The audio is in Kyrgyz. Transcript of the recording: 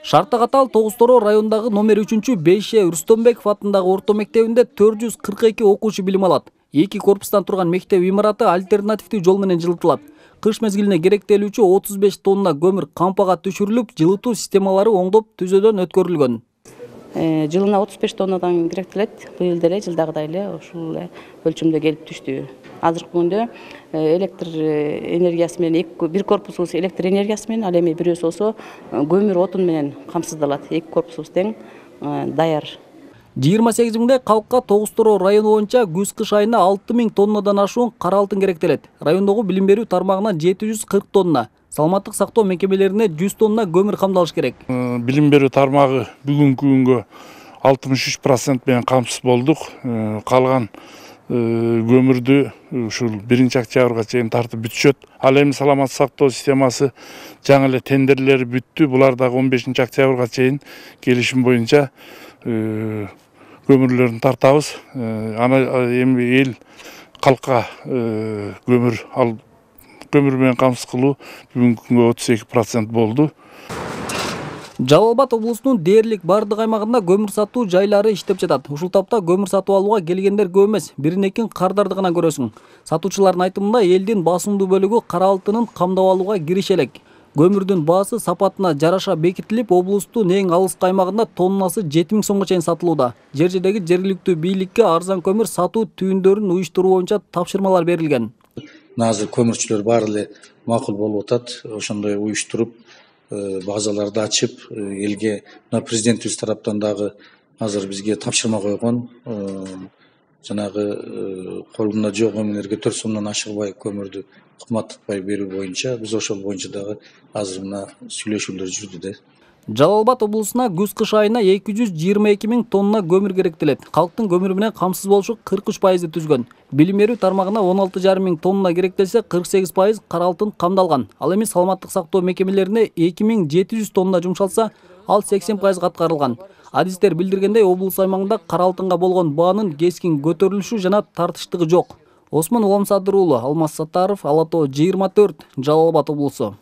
Шартагатал Тогуз-Тороо районундагы номер 3-5 Рустомбеков атындагы орто мектебинде 442 окуучу билим алат. 2 корпустан турган мектеп имараты альтернативдүү жол менен жылытылат. Кыш мезгилине керектелүүчү 35 тонна көмүр кампага түшүрүлүп, жылытуу системалары оңдоп түзөөдөн өткөрүлгөн. Жылына 35 тоннадан керектелет. Быйыл деле жылдагыдай эле ушул өлчөмдө келип түштү. Азыркы күндө электр энергиясы менен бир корпусубуз электр энергиясы менен, ал эми бирөөсү болсо көмүр отун менен камсыздалат. 2 корпусубуз тең даяр. 28 миңдей калкка Тогуз-Тороо району боюнча күз-кыш айына 6000 тоннадан ашуун кара алтын керектелет. Райондогу билим берүү тармагынан 740 тонна, саламаттык сактоо мекемелерине 100 тонна көмүр камдалыш керек. Билим берүү тармагы бүгүнкү күнгө 63% менен камсыз болдук. Калган көмүрдү ушул 1-октябрга чейин тартып бүтүшөт. Ал эми саламаттык сактоо системасы жаңы эле тендерлери бүттү. Булар дагы 15-октябрга чейин келишим боюнча көмүрлөрүн тартабыз. Ана эми эл калкка көмүр менен камсыз кылуу бүгүнкү күнгө 32% болду. Жалал Абад облусунун дээрлик бардык аймагында көмүр сатуу жайлары иштеп жатат. Ушул тапта көмүр сатып алууга келгендер көп эмес, бирин-экин кардарды гана көрөсүң. Сатуучулардын айтымында элдин басымдуу бөлүгү кара алтынын камдап алууга кириши элек. Көмүрдүн баасы сапатына жараша бекитилип, облустун эң алыскы аймагында тоннасы 7000 сомго чейин сатылууда. Жер-жердеги жергиликтүү бийликке арзан көмүр сатуу түйүндөрүн уюштуруу боюнча тапшырмалар берилген. Азыр көмүрчүлөр баары эле макул болуп атат. Ошондой уюштуруп, базаларды ачып, элге президентибиз тараптан дагы азыр бизге тапшырма койгон. Жанагы колунда жок эмелерге 4 сомдон ашырбай көмүрдү кымбаттатпай берүү боюнча биз ошол боюнча дагы азыр мына сүйлөшүүлөр жүрдү да. Жалал Абад облусуна күз-кыш айына 222 000 тонна көмүр керектелет. Калктын көмүрү менен камсыз болушу 43% түзгөн. Билим берүү тармагына 16,5 миң тонна керектелсе, 48% кара алтын камдалган. Ал эми саламаттык сактоо мекемелерине 2700 тонна жумшалса, ал 80% аткарылган. Адистер билдиргендей, облус аймагында кара алтынга болгон баанын кескин көтөрүлүшү жана тартыштыгы жок. Осмон Уламсадыр уулу, Алмаз Саттаров, Ала Тоо 24, Жалал Абад облусу.